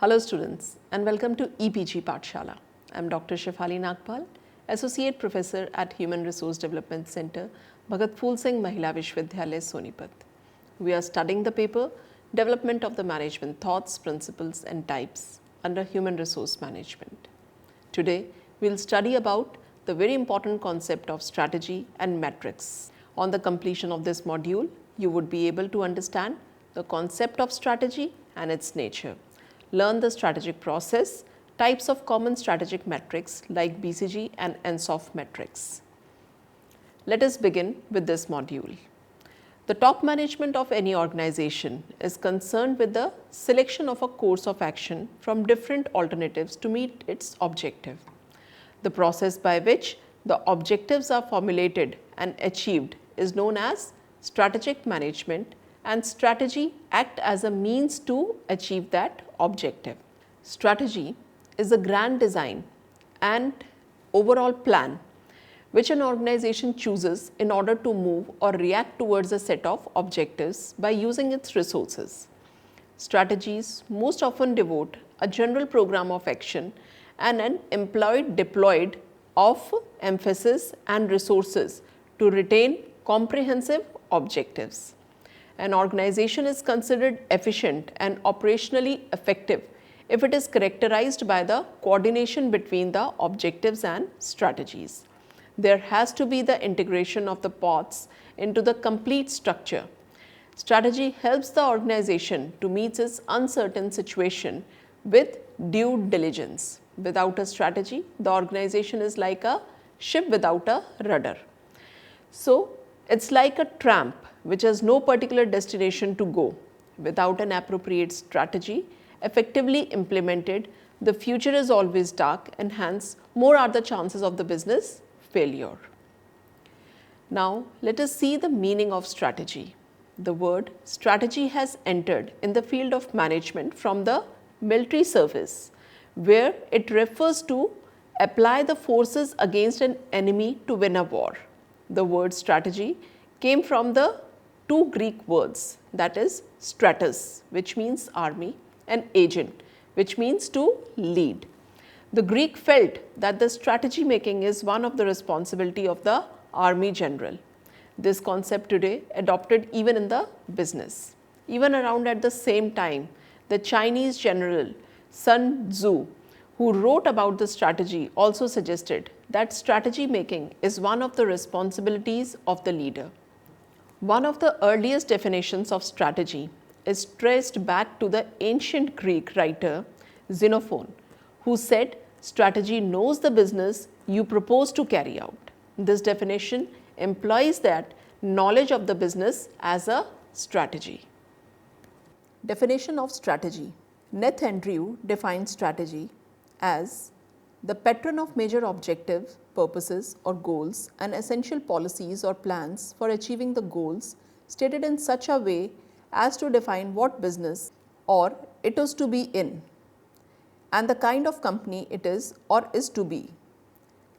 Hello students and welcome to EPG Pathshala. I am Dr. Shefali Nagpal, Associate Professor at Human Resource Development Center, Bhagat Phool Singh Mahila Vishwavidyalaya, Sonipat. We are studying the paper Development of the Management Thoughts, Principles and Types under Human Resource Management. Today, we will study about the very important concept of strategy and metrics. On the completion of this module, you would be able to understand the concept of strategy and its nature. Learn the strategic process, types of common strategic metrics like BCG and ENSOF metrics. Let us begin with this module. The top management of any organization is concerned with the selection of a course of action from different alternatives to meet its objective. The process by which the objectives are formulated and achieved is known as strategic management, and strategy act as a means to achieve that objective. Strategy is a grand design and overall plan which an organization chooses in order to move or react towards a set of objectives by using its resources. Strategies most often devote a general program of action and an deployed of emphasis and resources to retain comprehensive objectives. An organization is considered efficient and operationally effective if it is characterized by the coordination between the objectives and strategies. There has to be the integration of the parts into the complete structure. Strategy helps the organization to meet its uncertain situation with due diligence. Without a strategy, the organization is like a ship without a rudder. So, it's like a tramp which has no particular destination to go. Without an appropriate strategy effectively implemented, the future is always dark and hence more are the chances of the business failure. Now, let us see the meaning of strategy. The word strategy has entered in the field of management from the military service, where it refers to apply the forces against an enemy to win a war. The word strategy came from the two Greek words, that is stratus, which means army, and agent, which means to lead. The Greek felt that the strategy making is one of the responsibility of the army general. This concept today adopted even in the business. Even around at the same time, the Chinese general Sun Tzu, who wrote about the strategy, also suggested that strategy making is one of the responsibilities of the leader. One of the earliest definitions of strategy is traced back to the ancient Greek writer Xenophon, who said strategy knows the business you propose to carry out. This definition implies that knowledge of the business as a strategy. Definition of strategy. Neth Andrew defines strategy as the pattern of major objectives, purposes or goals and essential policies or plans for achieving the goals stated in such a way as to define what business or it is to be in and the kind of company it is or is to be.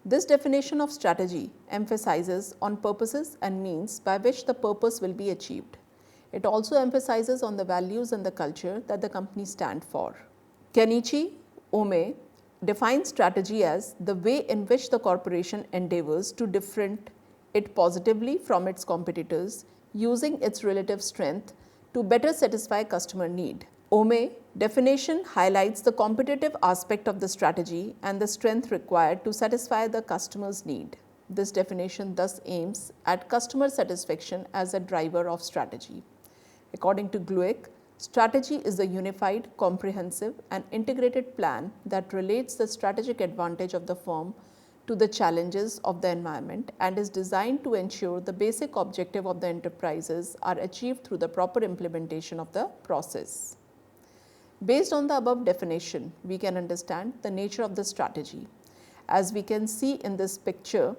This definition of strategy emphasizes on purposes and means by which the purpose will be achieved. It also emphasizes on the values and the culture that the company stand for. Kenichi Ohmae defines strategy as the way in which the corporation endeavors to different it positively from its competitors using its relative strength to better satisfy customer need. Ohmae definition highlights the competitive aspect of the strategy and the strength required to satisfy the customer's need. This definition thus aims at customer satisfaction as a driver of strategy. According to Glueck, strategy is a unified, comprehensive and integrated plan that relates the strategic advantage of the firm to the challenges of the environment and is designed to ensure the basic objective of the enterprises are achieved through the proper implementation of the process. Based on the above definition, we can understand the nature of the strategy. As we can see in this picture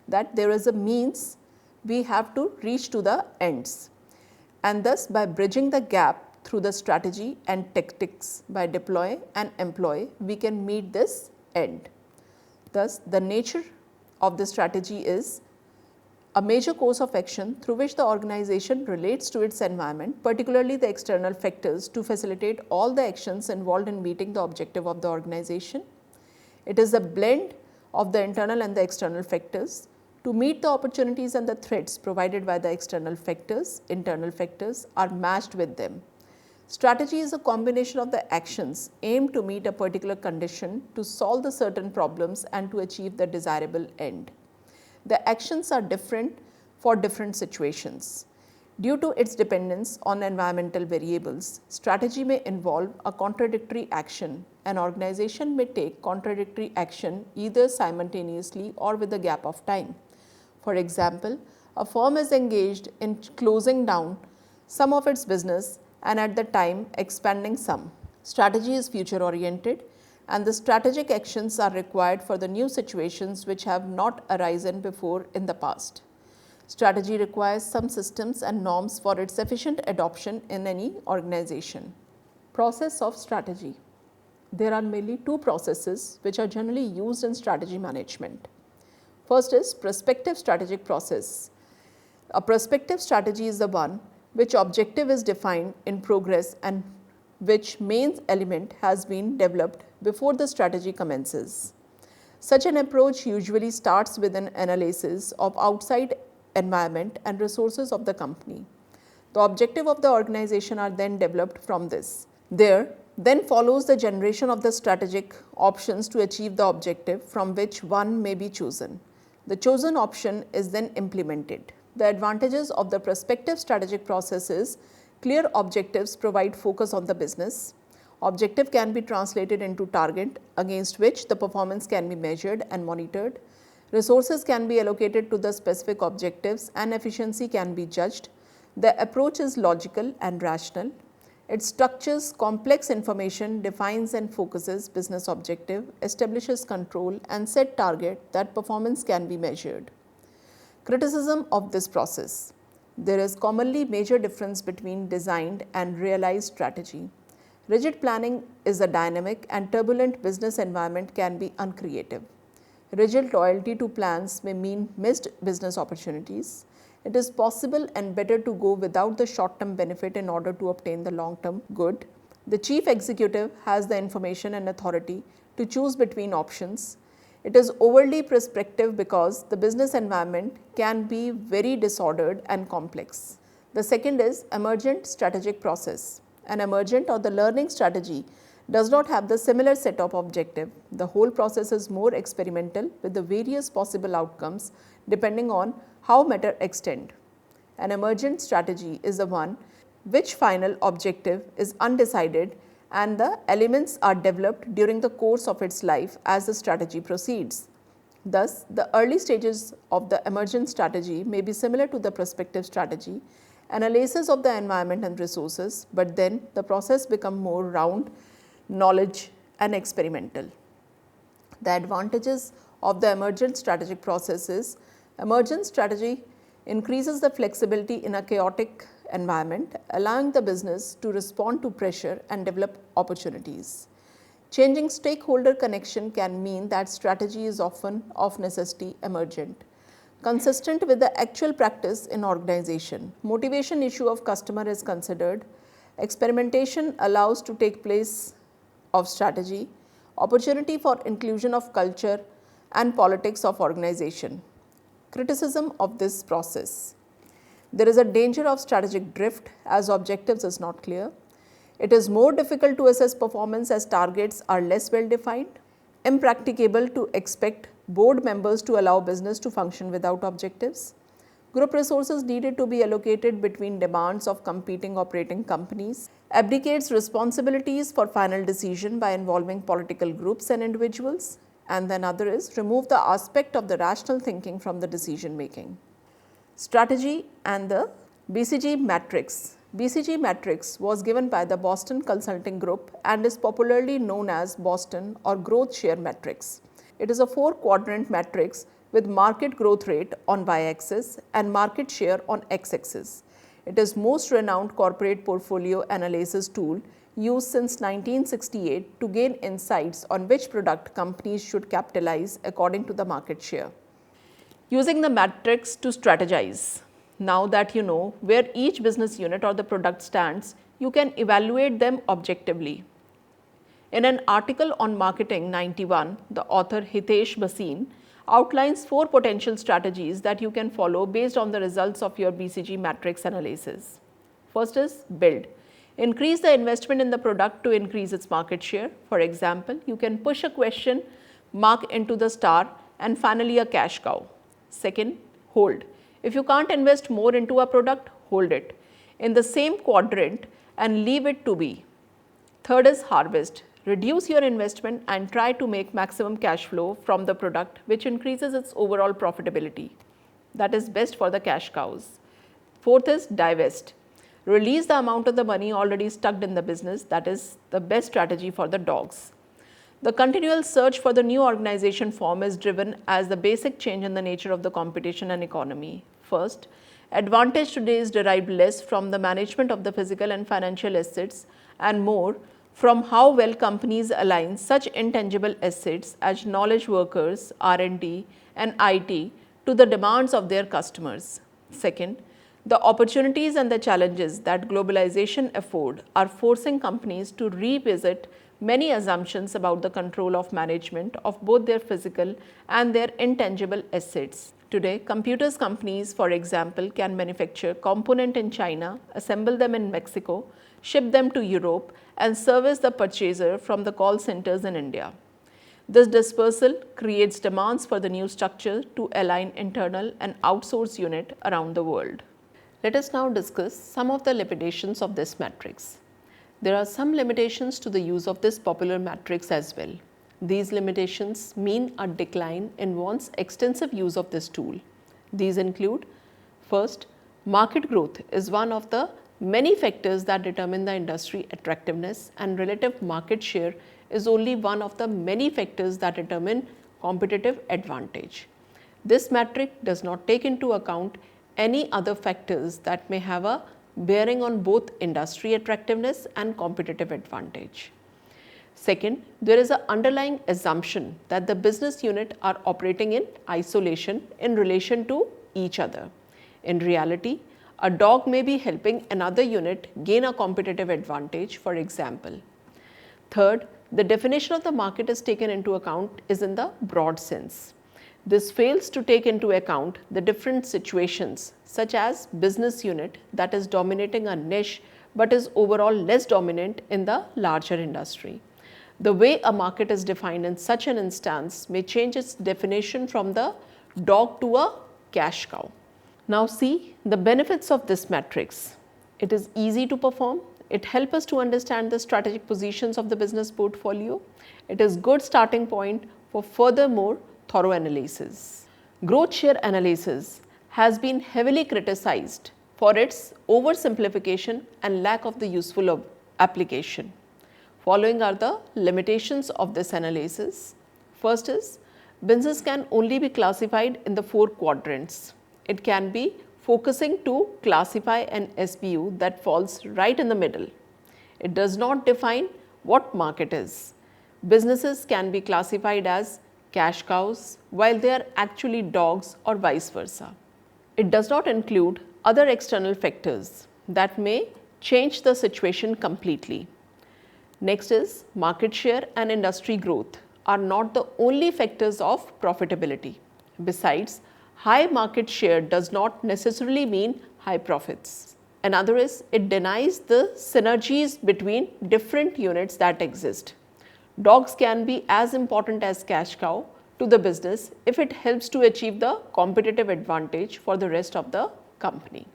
that there is a means we have to reach to the ends, and thus by bridging the gap through the strategy and tactics by deploy and employ, we can meet this end. Thus, the nature of the strategy is a major course of action through which the organization relates to its environment, particularly the external factors, to facilitate all the actions involved in meeting the objective of the organization. It is a blend of the internal and the external factors to meet the opportunities and the threats provided by the external factors. Internal factors are matched with them. Strategy is a combination of the actions aimed to meet a particular condition, to solve the certain problems and to achieve the desirable end. The actions are different for different situations. Due to its dependence on environmental variables, strategy may involve a contradictory action. An organization may take contradictory action either simultaneously or with a gap of time. For example, a firm is engaged in closing down some of its business and at the time expanding some. Strategy is future oriented, and the strategic actions are required for the new situations which have not arisen before in the past. Strategy requires some systems and norms for its efficient adoption in any organization. Process of strategy. There are mainly two processes which are generally used in strategy management. First is prospective strategic process. A prospective strategy is the one which objective is defined in progress and which main element has been developed before the strategy commences. Such an approach usually starts with an analysis of outside environment and resources of the company. The objective of the organization are then developed from this. There then follows the generation of the strategic options to achieve the objective, from which one may be chosen. The chosen option is then implemented. The advantages of the prospective strategic process is clear objectives provide focus on the business. Objective can be translated into target against which the performance can be measured and monitored. Resources can be allocated to the specific objectives and efficiency can be judged. The approach is logical and rational. It structures complex information, defines and focuses business objective, establishes control and set target that performance can be measured. Criticism of this process. There is commonly major difference between designed and realized strategy. Rigid planning is a dynamic and turbulent business environment can be uncreative. Rigid loyalty to plans may mean missed business opportunities. It is possible and better to go without the short-term benefit in order to obtain the long-term good. The chief executive has the information and authority to choose between options. It is overly prescriptive because the business environment can be very disordered and complex. The second is emergent strategic process. An emergent or the learning strategy does not have the similar set of objective. The whole process is more experimental with the various possible outcomes depending on how matter extend. An emergent strategy is the one which final objective is undecided and the elements are developed during the course of its life as the strategy proceeds. Thus, the early stages of the emergent strategy may be similar to the prospective strategy, analysis of the environment and resources, but then the process becomes more round, knowledge and experimental. The advantages of the emergent strategic process is emergent strategy increases the flexibility in a chaotic environment, allowing the business to respond to pressure and develop opportunities. Changing stakeholder connection can mean that strategy is often of necessity emergent. Consistent with the actual practice in organization, motivation issue of customer is considered. Experimentation allows to take place of strategy, opportunity for inclusion of culture and politics of organization. Criticism of this process. There is a danger of strategic drift as objectives is not clear. It is more difficult to assess performance as targets are less well defined. Impracticable to expect board members to allow business to function without objectives. Group resources needed to be allocated between demands of competing operating companies. Abdicates responsibilities for final decision by involving political groups and individuals. And then other is remove the aspect of the rational thinking from the decision making. Strategy and the BCG matrix. BCG matrix was given by the Boston Consulting Group and is popularly known as Boston or growth share matrix. It is a 4-quadrant matrix with market growth rate on y-axis and market share on x-axis. It is most renowned corporate portfolio analysis tool used since 1968 to gain insights on which product companies should capitalize according to the market share. Using the matrix to strategize. Now that you know where each business unit or the product stands, you can evaluate them objectively. In an article on Marketing 91, the author Hitesh Bhasin outlines 4 potential strategies that you can follow based on the results of your BCG matrix analysis. First is build. Increase the investment in the product to increase its market share. For example, you can push a question mark into the star and finally a cash cow. Second, hold. If you can't invest more into a product, hold it in the same quadrant and leave it to be. Third is harvest. Reduce your investment and try to make maximum cash flow from the product, which increases its overall profitability. That is best for the cash cows. Fourth is divest. Release the amount of the money already stuck in the business. That is the best strategy for the dogs. The continual search for the new organization form is driven as the basic change in the nature of the competition and economy. First, advantage today is derived less from the management of the physical and financial assets and more from how well companies align such intangible assets as knowledge workers, R&D and IT to the demands of their customers. Second, the opportunities and the challenges that globalization afford are forcing companies to revisit many assumptions about the control of management of both their physical and their intangible assets. Today, computers companies, for example, can manufacture component in China, assemble them in Mexico, ship them to Europe and service the purchaser from the call centers in India. This dispersal creates demands for the new structure to align internal and outsource unit around the world. Let us now discuss some of the limitations of this matrix. There are some limitations to the use of this popular matrix as well. These limitations mean a decline in one's extensive use of this tool. These include, first, market growth is one of the many factors that determine the industry attractiveness, and relative market share is only one of the many factors that determine competitive advantage. This metric does not take into account any other factors that may have a bearing on both industry attractiveness and competitive advantage. Second, there is an underlying assumption that the business unit are operating in isolation in relation to each other. In reality, a dog may be helping another unit gain a competitive advantage, for example. Third, the definition of the market is taken into account is in the broad sense. This fails to take into account the different situations, such as business unit that is dominating a niche but is overall less dominant in the larger industry. The way a market is defined in such an instance may change its definition from the dog to a cash cow. Now see the benefits of this matrix. It is easy to perform. It helps us to understand the strategic positions of the business portfolio. It is good starting point for furthermore thorough analysis. Growth share analysis has been heavily criticized for its oversimplification and lack of the useful application. Following are the limitations of this analysis. First is, business can only be classified in the 4 quadrants. It can be focusing to classify an SBU that falls right in the middle. It does not define what market is. Businesses can be classified as cash cows while they are actually dogs or vice versa. It does not include other external factors that may change the situation completely. Next is, market share and industry growth are not the only factors of profitability. Besides, high market share does not necessarily mean high profits. Another is, it denies the synergies between different units that exist. Dogs can be as important as cash cow to the business if it helps to achieve the competitive advantage for the rest of the company.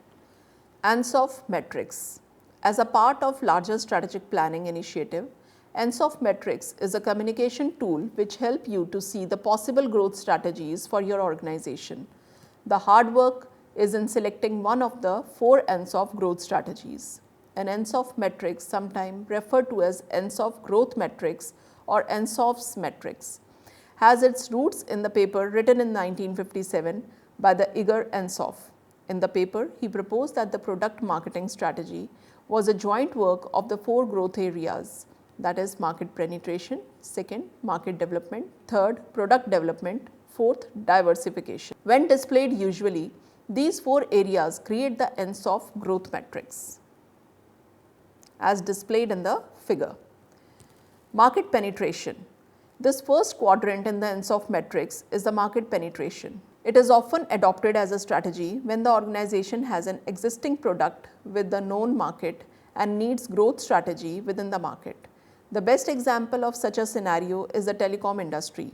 ANSOF metrics. As a part of larger strategic planning initiative, ANSOF metrics is a communication tool which help you to see the possible growth strategies for your organization. The hard work is in selecting one of the 4 ANSOF growth strategies. An ANSOF metrics, sometimes referred to as ANSOF growth metrics or ANSOF's metrics, has its roots in the paper written in 1957 by the Igor Ansoff. In the paper, he proposed that the product marketing strategy was a joint work of the 4 growth areas, that is market penetration, second, market development, third, product development, Fourth, diversification. When displayed usually, these four areas create the ENSOF growth matrix as displayed in the figure. Market penetration. This first quadrant in the ENSOF matrix is the market penetration. It is often adopted as a strategy when the organization has an existing product with the known market and needs growth strategy within the market. The best example of such a scenario is the telecom industry.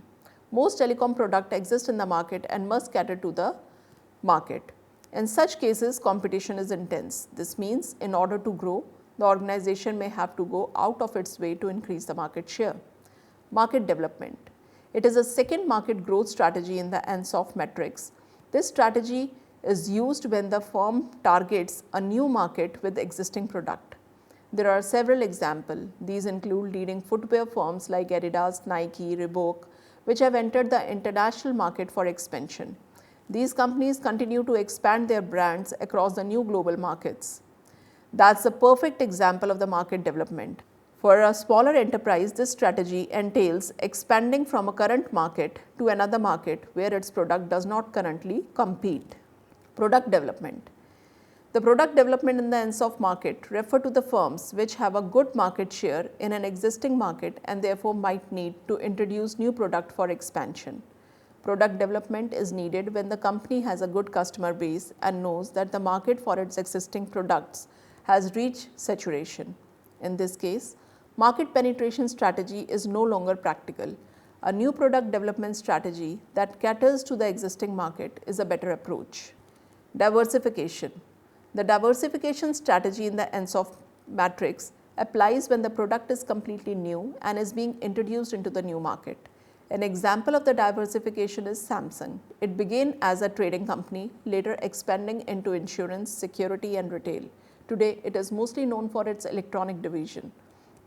Most telecom products exist in the market and must cater to the market. In such cases, competition is intense. This means in order to grow, the organization may have to go out of its way to increase the market share. Market development. It is a second market growth strategy in the ENSOF matrix. This strategy is used when the firm targets a new market with existing product. There are several examples. These include leading footwear firms like Adidas, Nike, Reebok, which have entered the international market for expansion. These companies continue to expand their brands across the new global markets. That's a perfect example of the market development. For a smaller enterprise, this strategy entails expanding from a current market to another market where its product does not currently compete. Product development. The product development in the ENSOF market refer to the firms which have a good market share in an existing market and therefore might need to introduce new product for expansion. Product development is needed when the company has a good customer base and knows that the market for its existing products has reached saturation. In this case, market penetration strategy is no longer practical. A new product development strategy that caters to the existing market is a better approach. Diversification. The diversification strategy in the ENSOF matrix applies when the product is completely new and is being introduced into the new market. An example of the diversification is Samsung. It began as a trading company, later expanding into insurance, security and retail. Today, it is mostly known for its electronic division.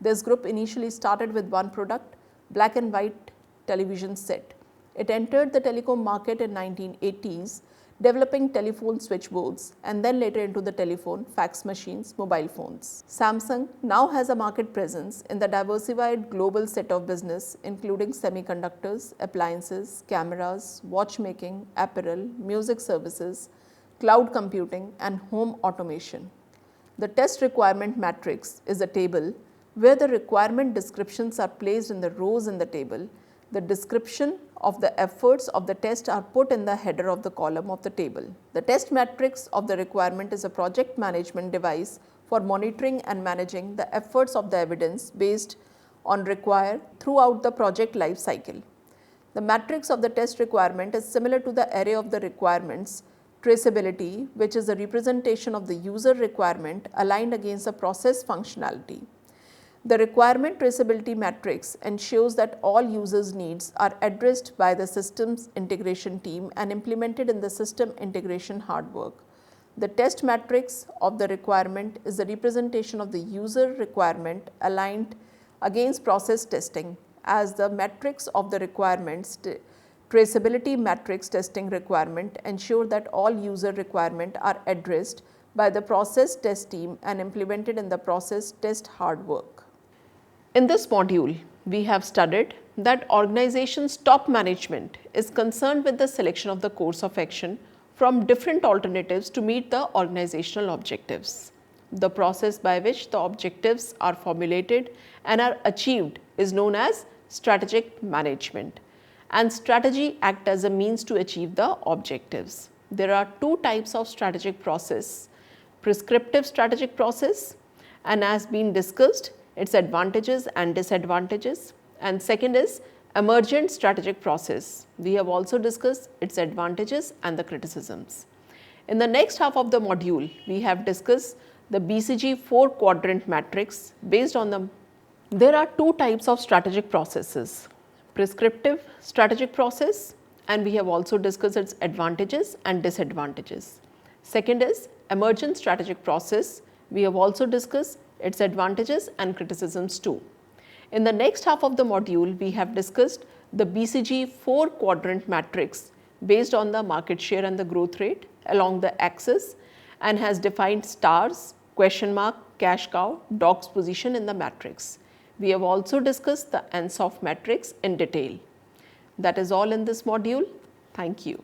This group initially started with one product, black and white television set. It entered the telecom market in 1980s, developing telephone switchboards and then later into the telephone, fax machines, mobile phones. Samsung now has a market presence in the diversified global set of business including semiconductors, appliances, cameras, watchmaking, apparel, music services, cloud computing and home automation. The test requirement matrix is a table where the requirement descriptions are placed in the rows in the table. The description of the efforts of the test are put in the header of the column of the table. The test matrix of the requirement is a project management device for monitoring and managing the efforts of the evidence based on require throughout the project life cycle. The matrix of the test requirement is similar to the array of the requirements traceability, which is a representation of the user requirement aligned against the process functionality. The requirement traceability matrix ensures that all users' needs are addressed by the systems integration team and implemented in the system integration hard work. The test matrix of the requirement is the representation of the user requirement aligned against process testing as the matrix of the requirements traceability matrix testing requirement ensure that all user requirement are addressed by the process test team and implemented in the process test hard work. In this module, we have studied that organization's top management is concerned with the selection of the course of action from different alternatives to meet the organizational objectives. The process by which the objectives are formulated and are achieved is known as strategic management, and strategy acts as a means to achieve the objectives. There are two types of strategic process, prescriptive strategic process, and as been discussed, its advantages and disadvantages, and second is emergent strategic process. We have also discussed its advantages and the criticisms. In the next half of the module, we have discussed the BCG 4-quadrant matrix based on the. There are two types of strategic processes, prescriptive strategic process, and we have also discussed its advantages and disadvantages. Second is emergent strategic process. We have also discussed its advantages and criticisms too. In the next half of the module, we have discussed the BCG 4-quadrant matrix based on the market share and the growth rate along the axis and has defined stars, question mark, cash cow, dog's position in the matrix. We have also discussed the ENSOF matrix in detail. That is all in this module. Thank you.